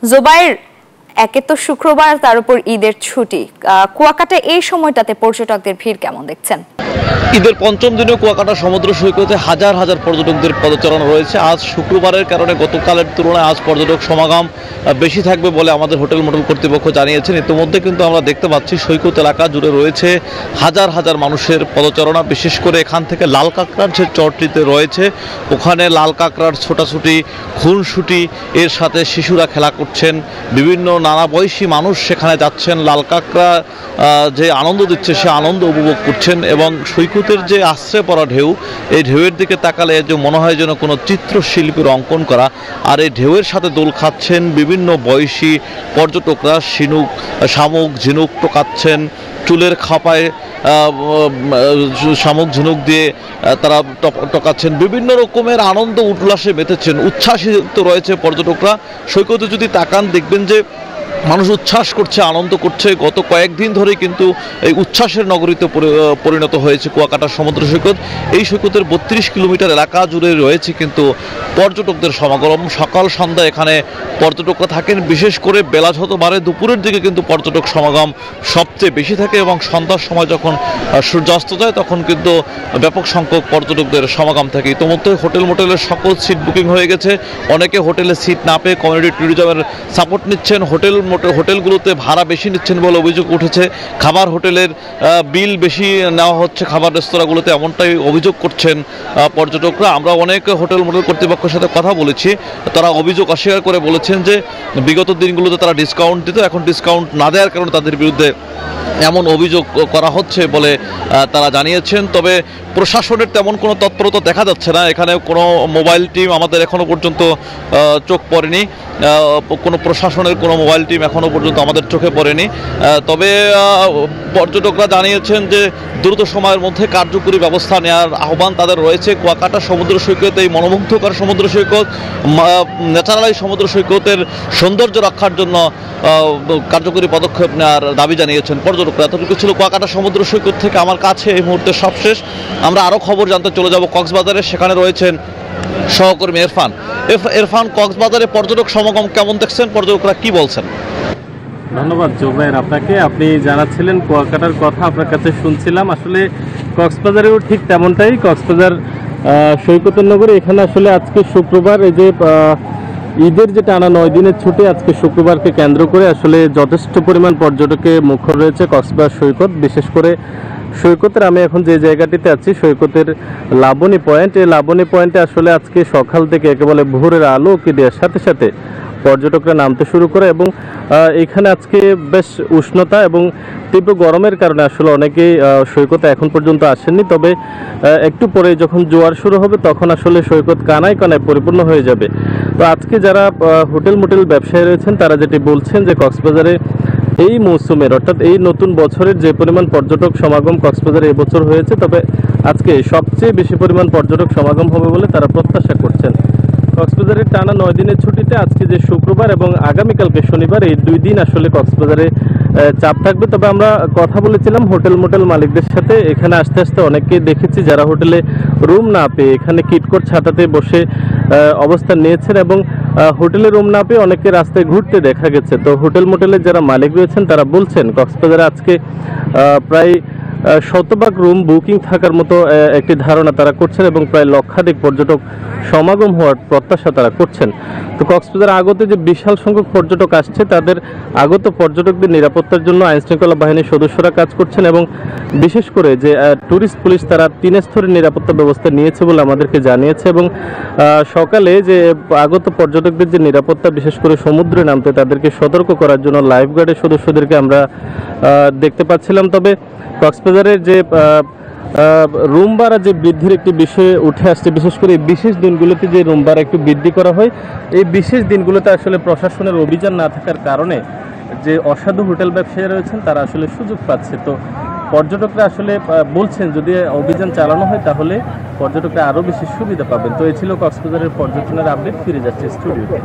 জোবায়ের, একে তো শুক্রবার, তার উপর ঈদের ছুটি, কুয়াকাটা এই সময়টাতে পর্যটকদের ভিড় কেমন দেখছেন? ঈদের পঞ্চম দিনে কুয়াকাটা সমুদ্র সৈকতে হাজার হাজার পর্যটকদের পদচারণা রয়েছে। আজ শুক্রবারের কারণে গতকালের তুলনায় আজ পর্যটক সমাগম বেশি থাকবে বলে আমাদের হোটেল মোটেল কর্তৃপক্ষ জানিয়েছেন। ইতিমধ্যে কিন্তু আমরা দেখতে পাচ্ছি সৈকত এলাকা জুড়ে রয়েছে হাজার হাজার মানুষের পদচারণা। বিশেষ করে এখান থেকে লাল কাঁকড়ার যে চরটিতে রয়েছে ওখানে লাল কাঁকড়ার ছোটাছুটি, খুনসুটি, এর সাথে শিশুরা খেলা করছেন, বিভিন্ন নানা বয়সী মানুষ সেখানে যাচ্ছেন, লাল কাঁকড়া যে আনন্দ দিচ্ছে সে আনন্দ উপভোগ করছেন। এবং সৈকতের যে আশ্রে পড়া ঢেউ, এই ঢেউয়ের দিকে তাকালে যে মনে হয় যেন কোনো চিত্রশিল্পীর অঙ্কন করা। আর এই ঢেউয়ের সাথে দোল খাচ্ছেন বিভিন্ন বয়সী পর্যটকরা, শামুক ঝিনুক টোকাচ্ছেন, চুলের খাপায় শামুক ঝিনুক দিয়ে তারা টকাচ্ছেন, বিভিন্ন রকমের আনন্দ উল্লাসে মেতেছেন, উচ্ছ্বাসিত রয়েছে পর্যটকরা। সৈকতে যদি তাকান দেখবেন যে মানুষ উচ্ছ্বাস করছে, আনন্দ করছে। গত কয়েকদিন ধরে কিন্তু এই উচ্ছ্বাসের নগরীতে পরিণত হয়েছে কুয়াকাটা সমুদ্র সৈকত। এই সৈকতের 32 কিলোমিটার এলাকা জুড়ে রয়েছে কিন্তু পর্যটকদের সমাগম। সকাল সন্ধ্যা এখানে পর্যটকরা থাকেন। বিশেষ করে বেলা যত বাড়ে দুপুরের দিকে কিন্তু পর্যটক সমাগম সবচেয়ে বেশি থাকে এবং সন্ধ্যার সময় যখন সূর্যাস্ত যায় তখন কিন্তু ব্যাপক সংখ্যক পর্যটকদের সমাগম থাকে। ইতিমধ্যে হোটেল মোটেলের সকল সিট বুকিং হয়ে গেছে। অনেকে হোটেলে সিট না পেয়ে কমিউনিটি ট্যুরিজমের সাপোর্ট নিচ্ছেন। হোটেলগুলোতে ভাড়া বেশি নিচ্ছেন বলে অভিযোগ উঠেছে। খাবার হোটেলের বিল বেশি নেওয়া হচ্ছে খাবার রেস্তোরাঁগুলোতে, এমনটাই অভিযোগ করছেন পর্যটকরা। আমরা অনেক হোটেল মোটেল কর্তৃপক্ষের সাথে কথা বলেছি, তারা অভিযোগ অস্বীকার করে বলেছেন যে বিগত দিনগুলোতে তারা ডিসকাউন্ট দিত, এখন ডিসকাউন্ট না দেওয়ার কারণে তাদের বিরুদ্ধে এমন অভিযোগ করা হচ্ছে বলে তারা জানিয়েছেন। তবে প্রশাসনের তেমন কোনো তৎপরতা দেখা যাচ্ছে না। এখানে কোনো মোবাইল টিম আমাদের এখনও পর্যন্ত চোখ পড়েনি, কোনো প্রশাসনের কোনো মোবাইল টিম এখনও পর্যন্ত আমাদের চোখে পড়েনি। তবে পর্যটকরা জানিয়েছেন যে দ্রুত সময়ের মধ্যে কার্যকরী ব্যবস্থা নেওয়ার আহ্বান তাদের রয়েছে। কুয়াকাটা সমুদ্র সৈকত এই মনোমুগ্ধকর সমুদ্র সৈকত, ন্যাচারাল সমুদ্র সৈকতের সৌন্দর্য রক্ষার জন্য কার্যকরী পদক্ষেপ নেওয়ার দাবি জানিয়েছেন পর্যটকরা। এতটুকু ছিল কুয়াকাটা সমুদ্র সৈকত থেকে আমার কাছে এই মুহূর্তে সবশেষ। আমরা আরও খবর জানতে চলে যাব কক্সবাজারে, সেখানে রয়েছেন সহকর্মী ইরফান। কক্সবাজারে পর্যটক সমাগম কেমন দেখছেন, পর্যটকরা কি বলছেন? ধন্যবাদ জোবায়ের আপনাকে। আপনি জানাচ্ছিলেন কুয়াকাটার কথা, আপনার কাছে শুনছিলাম। আসলে কক্সবাজারেও ঠিক তেমনটাই। কক্সবাজার সৈকতের নগরী, এখানে আসলে আজকে শুক্রবার, এই যে ঈদের যে টানা 9 দিনের ছুটি, আজকে শুক্রবারকে কেন্দ্র করে আসলে যথেষ্ট পরিমাণ পর্যটকে মুখর রয়েছে কক্সবাজার সৈকত। বিশেষ করে সৈকতের, আমি এখন যে জায়গাটিতে আছি সৈকতের লাবণী পয়েন্ট, এই লাবণী পয়েন্টে আসলে আজকে সকাল থেকে একেবারে ভোরের আলো উঁকি দেওয়ার সাথে সাথে পর্যটকরা নামতে শুরু করে এবং এখানে আজকে বেশ উষ্ণতা এবং তীব্র গরমের কারণে আসলে অনেকেই সৈকতে এখন পর্যন্ত আসেননি। তবে একটু পরে যখন জোয়ার শুরু হবে তখন আসলে সৈকত কানায় কানায় পরিপূর্ণ হয়ে যাবে। তো আজকে যারা হোটেল মোটেল ব্যবসায়ী রয়েছেন তারা যেটি বলছেন যে কক্সবাজারে এই মৌসুমের, অর্থাৎ এই নতুন বছরের যে পরিমাণ পর্যটক সমাগম কক্সবাজারে এবছর হয়েছে, তবে আজকে সবচেয়ে বেশি পরিমাণ পর্যটক সমাগম হবে বলে তারা প্রত্যাশা করছেন। কক্সবাজারের টানা 9 দিনের ছুটিতে আজকে যে শুক্রবার এবং আগামীকালকে শনিবার, এই 2 দিন আসলে কক্সবাজারে চাপ থাকবে। তবে আমরা কথা বলেছিলাম হোটেল মোটেল মালিকদের সাথে, এখানে আস্তে আস্তে অনেককেই দেখেছি যারা হোটেলে রুম না পেয়ে এখানে কিটকোট ছাতাতে বসে অবস্থান নিয়েছেন এবং হোটেলে রুম না পেয়ে অনেকে রাস্তায় ঘুরতে দেখা গেছে। তো হোটেল মোটেলের যারা মালিক রয়েছেন তারা বলছেন কক্সবাজারে আজকে প্রায় 100% রুম বুকিং থাকার মতো একটি ধারণা তারা করছেন এবং প্রায় লক্ষাধিক পর্যটক সমাগম হওয়ার প্রত্যাশা তারা করছেন। তো কক্সবাজার আগত যে বিশাল সংখ্যক পর্যটক আসছে, তাদের আগত পর্যটকদের নিরাপত্তার জন্য আইনশৃঙ্খলা বাহিনীর সদস্যরা কাজ করছেন এবং বিশেষ করে যে ট্যুরিস্ট পুলিশ তারা 3 স্তরের নিরাপত্তা ব্যবস্থা নিয়েছে বলে আমাদেরকে জানিয়েছে। এবং সকালে যে আগত পর্যটকদের যে নিরাপত্তা, বিশেষ করে সমুদ্রে নামতে তাদেরকে সতর্ক করার জন্য লাইফ গার্ডের সদস্যদেরকে আমরা দেখতে পাচ্ছিলাম। তবে কক্সবাজারের যে রুম ভাড়া যে বৃদ্ধির একটি বিষয় উঠে আসছে, বিশেষ করে এই বিশেষ দিনগুলোতে যে রুম ভাড়া একটু বৃদ্ধি করা হয়, এই বিশেষ দিনগুলোতে আসলে প্রশাসনের অভিযান না থাকার কারণে যে অসাধু হোটেল ব্যবসায়ী রয়েছেন তারা আসলে সুযোগ পাচ্ছে। তো পর্যটকরা আসলে বলছেন যদি অভিযান চালানো হয় তাহলে পর্যটকরা আরও বেশি সুবিধা পাবেন। তো এই ছিল কক্সবাজারের পর্যটনের আপডেট। ফিরে যাচ্ছে স্টুডিওতে।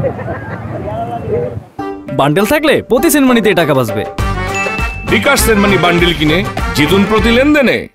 বান্ডেল থাকলে প্রতি সেনমানিতে টাকা বাঁচবে। বিকাশ সেনমানি বান্ডেল কিনে জিতুন প্রতি লেনদেনে।